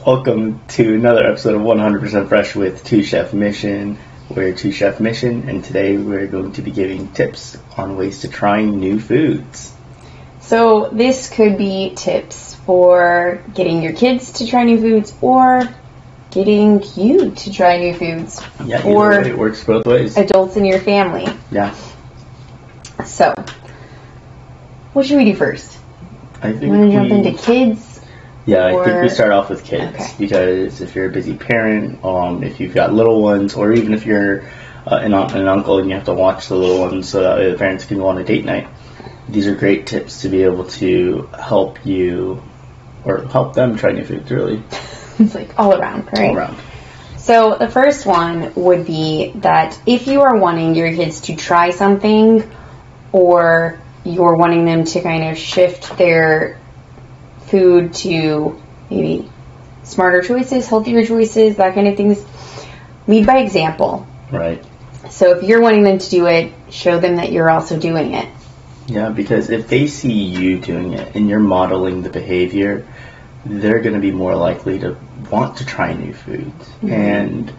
Welcome to another episode of 100% Fresh with Two Chef Mission. We're Two Chef Mission, and today we're going to be giving tips on ways to trying new foods. So this could be tips for getting your kids to try new foods or getting you to try new foods. Yeah, or either way, it works both ways. Adults in your family. Yeah. So, what should we do first? I think you want to jump into kids? Yeah, I think we start off with kids, okay. Because if you're a busy parent, if you've got little ones, or even if you're an aunt and an uncle and you have to watch the little ones so that the parents can go on a date night, these are great tips to be able to help you, or help them try new foods, really. It's like all around, right? All around. So the first one would be that if you are wanting your kids to try something, or you're wanting them to kind of shift their food to maybe smarter choices, healthier choices, that kind of things, lead by example. Right. So if you're wanting them to do it, show them that you're also doing it. Yeah, because if they see you doing it and you're modeling the behavior, they're going to be more likely to want to try new foods. Mm-hmm. And,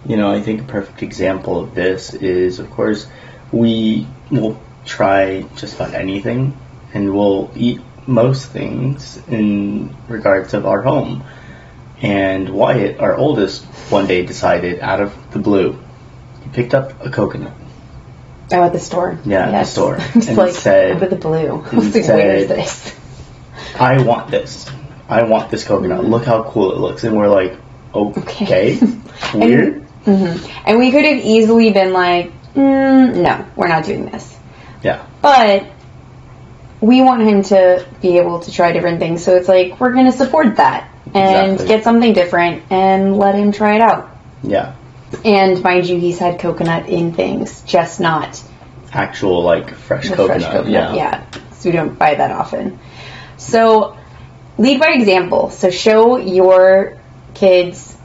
I think a perfect example of this is, of course, we will try just about anything, and we'll eat most things in regards of our home. And Wyatt, our oldest, one day decided out of the blue, he picked up a coconut. Oh, at the store. Yeah, at the store. It's and like, said, out of the blue. I was like, where is this? I want this. I want this coconut. Look how cool it looks. And we're like, okay. Weird. And we could have easily been like, no, we're not doing this. Yeah. But we want him to be able to try different things. So it's like, we're going to support that and get something different and let him try it out. Yeah. And mind you, he's had coconut in things, just not actual, fresh coconut. Yeah. So we don't buy that often. So lead by example. So show your kids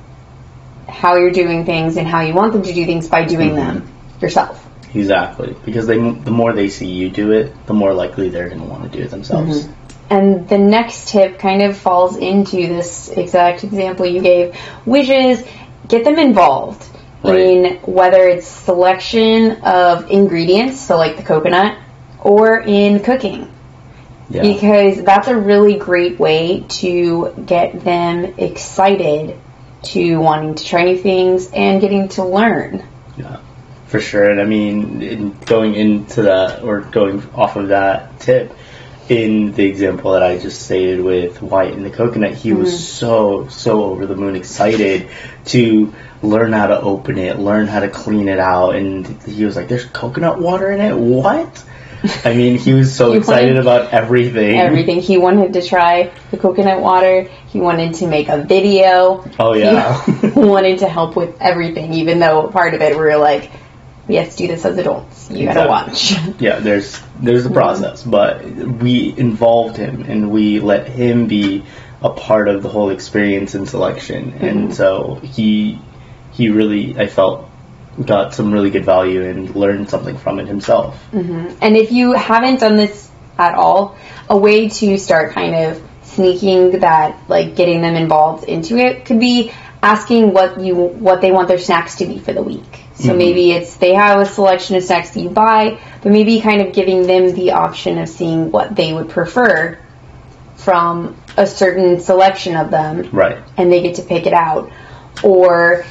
how you're doing things and how you want them to do things by doing them yourself. Exactly. Because the more they see you do it, the more likely they're going to want to do it themselves. And the next tip kind of falls into this exact example you gave, which is get them involved in whether it's selection of ingredients, so like the coconut, or in cooking. Yeah. Because that's a really great way to get them excited to wanting to try new things and getting to learn. Yeah. For sure. And going into that, or going off of that tip, in the example that I just stated with Wyatt and the coconut, he was so over the moon excited to learn how to open it, learn how to clean it out, and he was like, there's coconut water in it? What? He was so excited about everything. Everything. He wanted to try the coconut water. He wanted to make a video. Oh, yeah. He wanted to help with everything, even though part of it we were like, we have to do this as adults. You gotta watch. Yeah, there's a process, but we involved him and we let him be a part of the whole experience and selection. And so he really, I felt, got some really good value and learned something from it himself. And if you haven't done this at all, a way to start kind of sneaking that, getting them involved into it, could be asking what they want their snacks to be for the week. So maybe it's they have a selection of snacks that you buy, but maybe kind of giving them the option of seeing what they would prefer from a certain selection of them. Right. And they get to pick it out. Or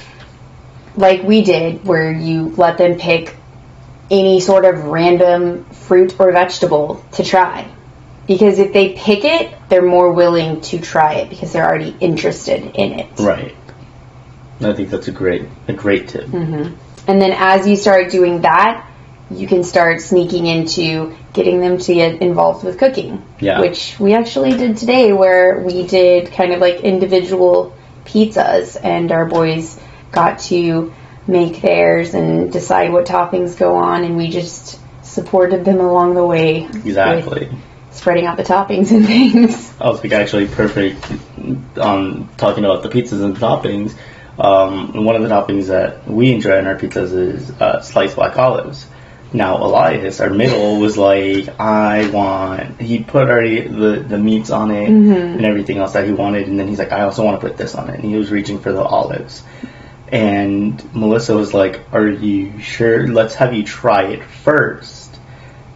like we did, where you let them pick any sort of random fruit or vegetable to try. Because if they pick it, they're more willing to try it because they're already interested in it. Right. I think that's a great tip. And then as you start doing that, you can start sneaking into getting them to get involved with cooking. Yeah. Which we actually did today, where we did kind of individual pizzas, and our boys got to make theirs and decide what toppings go on, and we just supported them along the way. Exactly. Spreading out the toppings and things. I was actually perfect on talking about the pizzas and toppings. One of the toppings that we enjoy in our pizzas is sliced black olives. Now Elias, our middle, was like, he put already the meats on it and everything else that he wanted, and then he's like, I also want to put this on it, and he was reaching for the olives. And Melissa was like, are you sure? Let's have you try it first.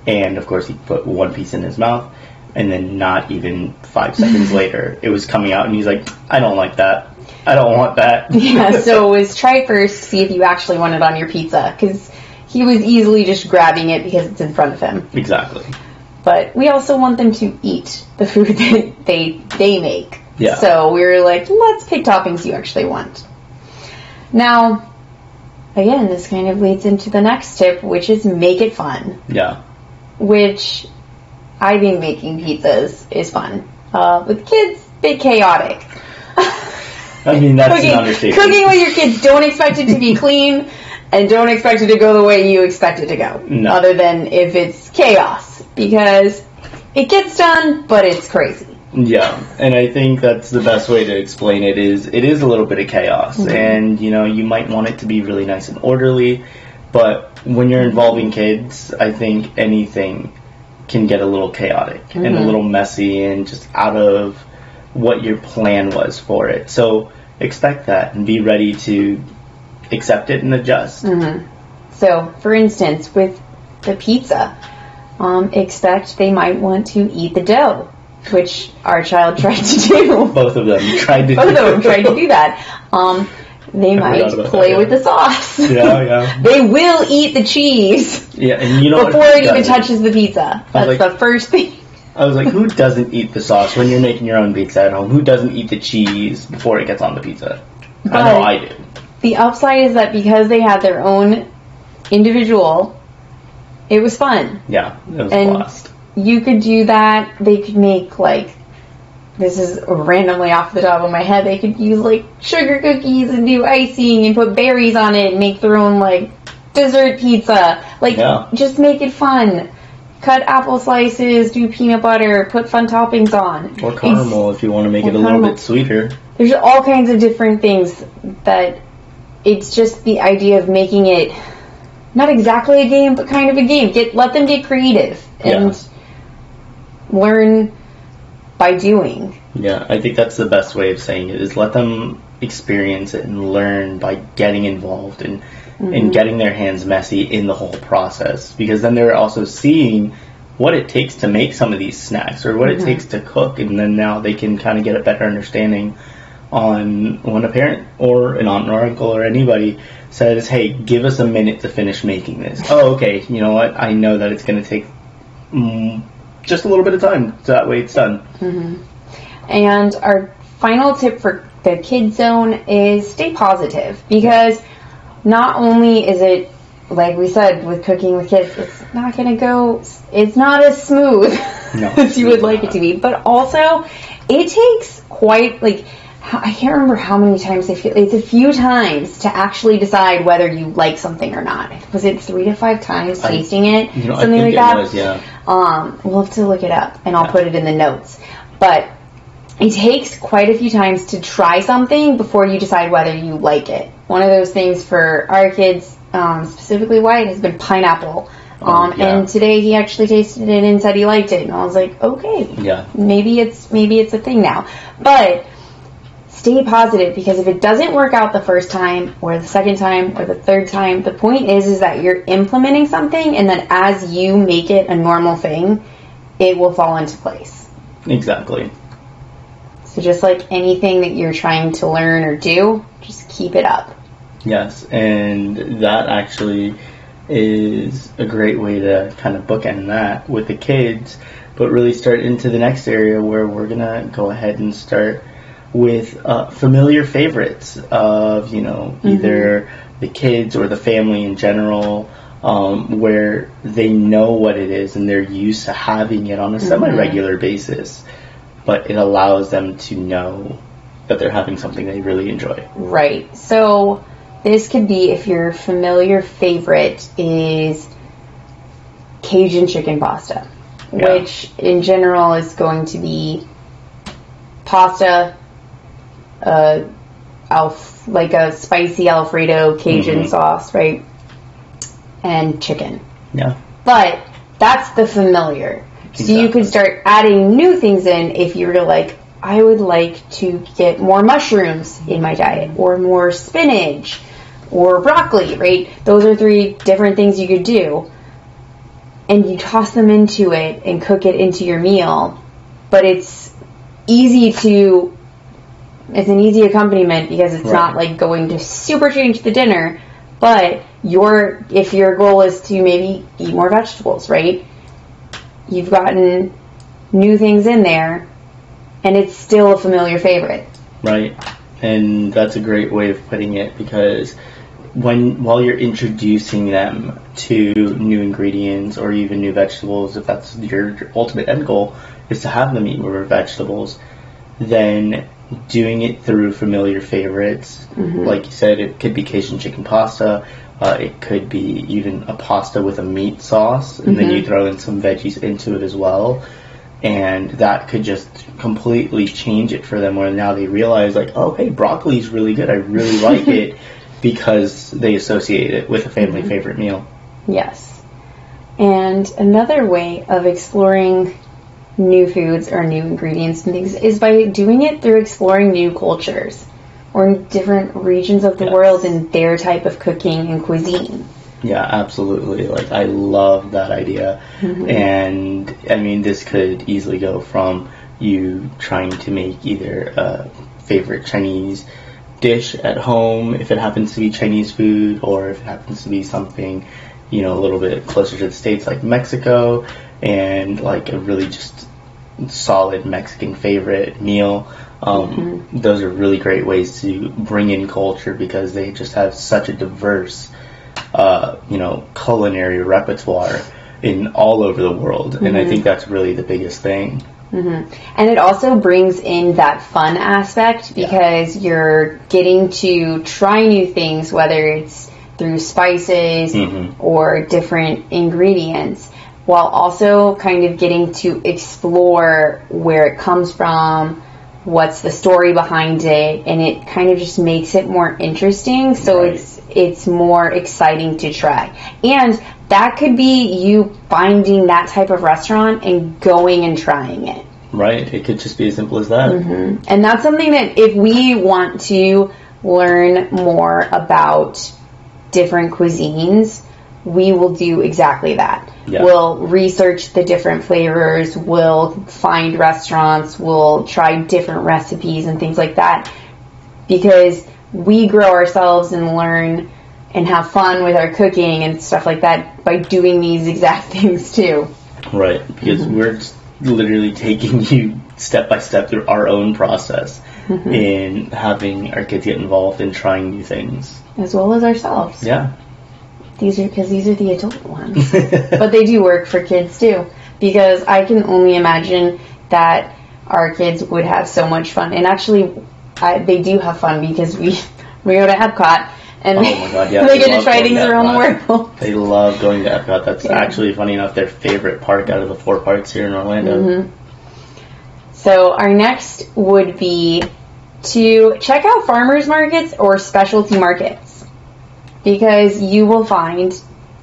And of course he put one piece in his mouth, and then not even 5 seconds later, it was coming out, and he's like, I don't like that. I don't want that. Yeah, so it was try first, see if you actually want it on your pizza, because he was easily just grabbing it because it's in front of him. Exactly. But we also want them to eat the food that they make. Yeah. So we were like, let's pick toppings you actually want. Now, again, this kind of leads into the next tip, which is make it fun. Yeah. Which I think making pizzas is fun. With kids, a bit chaotic. I mean, that's an understatement. Cooking with your kids, don't expect it to be clean, and don't expect it to go the way you expect it to go. No. Other than if it's chaos. Because it gets done, but it's crazy. Yeah, and I think that's the best way to explain it is a little bit of chaos. And, you might want it to be really nice and orderly, but when you're involving kids, I think anything can get a little chaotic and a little messy and just out of what your plan was for it. So expect that and be ready to accept it and adjust. So, for instance, with the pizza, expect they might want to eat the dough, which our child tried to do. Both of them tried to do that. They might play with the sauce. Yeah. They will eat the cheese. Yeah, and before it even touches the pizza. That's the first thing. I was like, who doesn't eat the sauce when you're making your own pizza at home? Who doesn't eat the cheese before it gets on the pizza? But I know I do. The upside is that because they had their own individual, it was fun. Yeah, it was a blast. You could do that. They could make, this is randomly off the top of my head, they could use, sugar cookies and do icing and put berries on it and make their own, dessert pizza. Just make it fun. Cut apple slices, do peanut butter, put fun toppings on. Or caramel if you want to make it a little bit sweeter. There's all kinds of different things that it's just the idea of making it not exactly a game, but kind of a game. Let them get creative and learn by doing. Yeah, I think that's the best way of saying it, is let them experience it and learn by getting involved and getting their hands messy in the whole process, because then they're also seeing what it takes to make some of these snacks or what it takes to cook, and then now they can kind of get a better understanding on when a parent or an aunt or uncle or anybody says, hey, give us a minute to finish making this. Oh, okay, you know what, I know that it's going to take just a little bit of time, so that way it's done. And our final tip for the kid zone is stay positive, because not only is it, like we said, with cooking with kids, it's not as smooth as you would like it to be, but also it takes quite, I can't remember how many times it's a few times to actually decide whether you like something or not. Was it 3 to 5 times tasting it? Something like that? Was, yeah. We'll have to look it up, and I'll put it in the notes. But it takes quite a few times to try something before you decide whether you like it. One of those things for our kids, specifically Wyatt, has been pineapple. And today he actually tasted it and said he liked it. And I was like, okay, maybe it's a thing now. But stay positive, because if it doesn't work out the first time or the second time or the third time, the point is that you're implementing something, and then as you make it a normal thing, it will fall into place. Exactly. So just like anything that you're trying to learn or do, just keep it up. Yes, and that actually is a great way to kind of bookend that with the kids, but really start into the next area where we're going to go ahead and start with familiar favorites of, either the kids or the family in general, where they know what it is and they're used to having it on a semi-regular basis, but it allows them to know that they're having something they really enjoy. Right. So this could be, if your familiar favorite is Cajun chicken pasta, which in general is going to be pasta, like a spicy Alfredo Cajun sauce, right? And chicken. Yeah. But that's the familiar. Exactly. So you could start adding new things in if you were like, I would like to get more mushrooms in my diet, or more spinach, or broccoli, right? Those are 3 different things you could do. And you toss them into it and cook it into your meal. But it's an easy accompaniment because it's not like going to super change the dinner. But if your goal is to maybe eat more vegetables, right? You've gotten new things in there, and it's still a familiar favorite. Right. And that's a great way of putting it, because while you're introducing them to new ingredients or even new vegetables, if that's your ultimate end goal, is to have them eat more vegetables, then doing it through familiar favorites, like you said, it could be Cajun chicken pasta, it could be even a pasta with a meat sauce, and then you throw in some veggies into it as well, and that could just completely change it for them, where now they realize, like, oh, hey, broccoli is really good, I really like it, because they associate it with a family favorite meal. Yes. And another way of exploring new foods or new ingredients and things is by doing it through exploring new cultures or different regions of the world and their type of cooking and cuisine. Yeah, absolutely. Like, I love that idea. And I mean, this could easily go from you trying to make either a favorite Chinese dish at home, if it happens to be Chinese food, or if it happens to be something, a little bit closer to the States, like Mexico, and like a really just solid Mexican favorite meal. Those are really great ways to bring in culture, because they just have such a diverse, culinary repertoire in all over the world. And I think that's really the biggest thing. And it also brings in that fun aspect, because you're getting to try new things, whether it's through spices or different ingredients, while also kind of getting to explore where it comes from, what's the story behind it, and it kind of just makes it more interesting, so it's more exciting to try. And that could be you finding that type of restaurant and going and trying it. Right, it could just be as simple as that. And that's something that if we want to learn more about different cuisines, we will do exactly that. We'll research the different flavors, we'll find restaurants, we'll try different recipes and things like that, because we grow ourselves and learn and have fun with our cooking and stuff like that by doing these exact things too. Right, because we're just literally taking you step by step through our own process in having our kids get involved in trying new things. As well as ourselves. Yeah. These are the adult ones. But they do work for kids too, because I can only imagine that our kids would have so much fun. And actually, they do have fun, because we go to Epcot, and oh my God, yeah, they get to try things around the world. They love going to Epcot. That's actually, funny enough, their favorite park out of the 4 parks here in Orlando. So our next would be to check out farmers markets or specialty markets, because you will find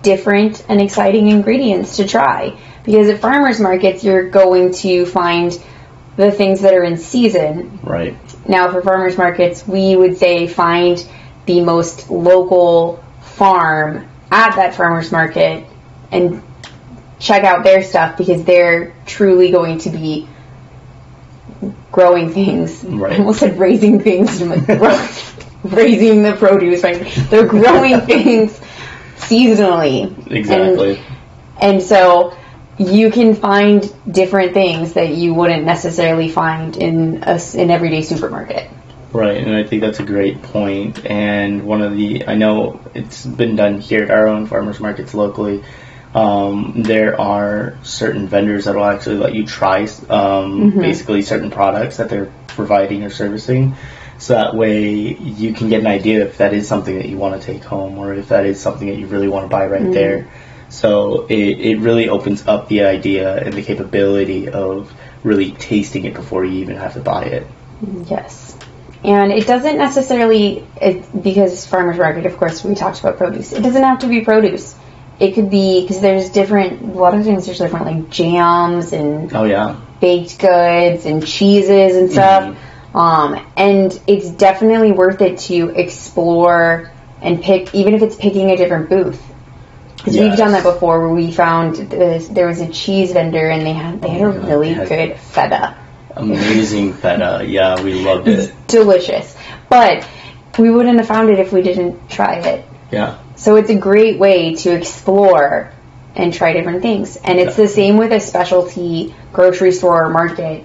different and exciting ingredients to try. Because at farmers markets, you're going to find the things that are in season. Right. Now, for farmers markets, we would say find the most local farm at that farmers market and check out their stuff, because they're truly going to be growing things. Right. I almost said raising things. Raising the produce, right? They're growing things seasonally. Exactly. And so you can find different things that you wouldn't necessarily find in an everyday supermarket. Right, and I think that's a great point. And I know it's been done here at our own farmers markets locally. There are certain vendors that will actually let you try basically certain products that they're providing or servicing. So that way you can get an idea if that is something that you want to take home, or if that is something that you really want to buy right there. So it really opens up the idea and the capability of really tasting it before you even have to buy it. Yes. And it doesn't necessarily, because farmers market, of course, we talked about produce. It doesn't have to be produce. it could be, because there's different, a lot of times there's different like jams and baked goods and cheeses and stuff. And it's definitely worth it to explore and pick, even if it's picking a different booth. Because we've done that before, where we found there was a cheese vendor and they had a really good feta. Amazing feta. Yeah, we loved it. It's delicious. But we wouldn't have found it if we didn't try it. Yeah. So it's a great way to explore and try different things. And it's the same with a specialty grocery store or market.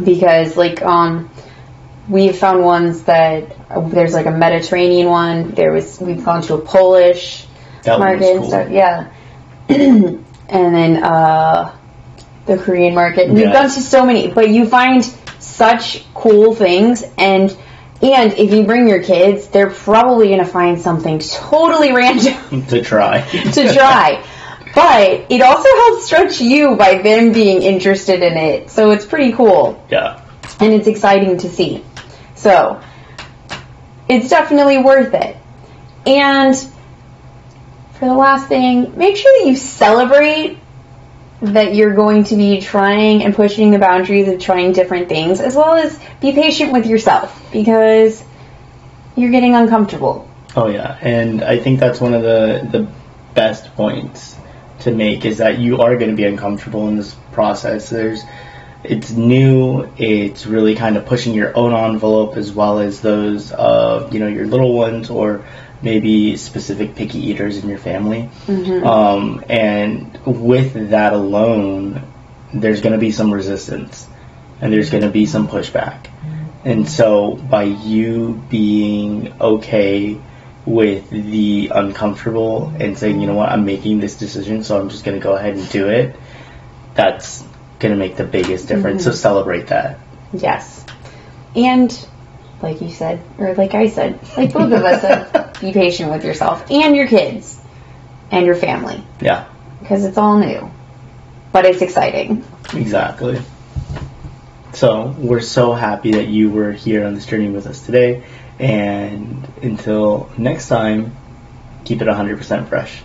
Because, like, we've found ones that, there's like a Mediterranean one. We've gone to a Polish market and stuff. Yeah. And then the Korean market. We've gone to so many. But you find such cool things, and if you bring your kids, they're probably going to find something totally random to try. But it also helps stretch you by them being interested in it. So it's pretty cool. Yeah. And it's exciting to see. So it's definitely worth it. And for the last thing, make sure that you celebrate that you're going to be trying and pushing the boundaries of trying different things, as well as be patient with yourself, because you're getting uncomfortable. Oh yeah, and I think that's one of the best points to make, is that you are going to be uncomfortable in this process. It's new, it's really kind of pushing your own envelope, as well as those of, your little ones, or maybe specific picky eaters in your family. And with that alone, there's going to be some resistance and there's going to be some pushback. And so by you being okay with the uncomfortable and saying, you know what, I'm making this decision, so I'm just going to go ahead and do it, that's going to make the biggest difference. So celebrate that. Yes. And like you said, or like I said, like both of us said, be patient with yourself and your kids and your family. Yeah. Because it's all new. But it's exciting. Exactly. So we're so happy that you were here on this journey with us today. And until next time, keep it 100% fresh.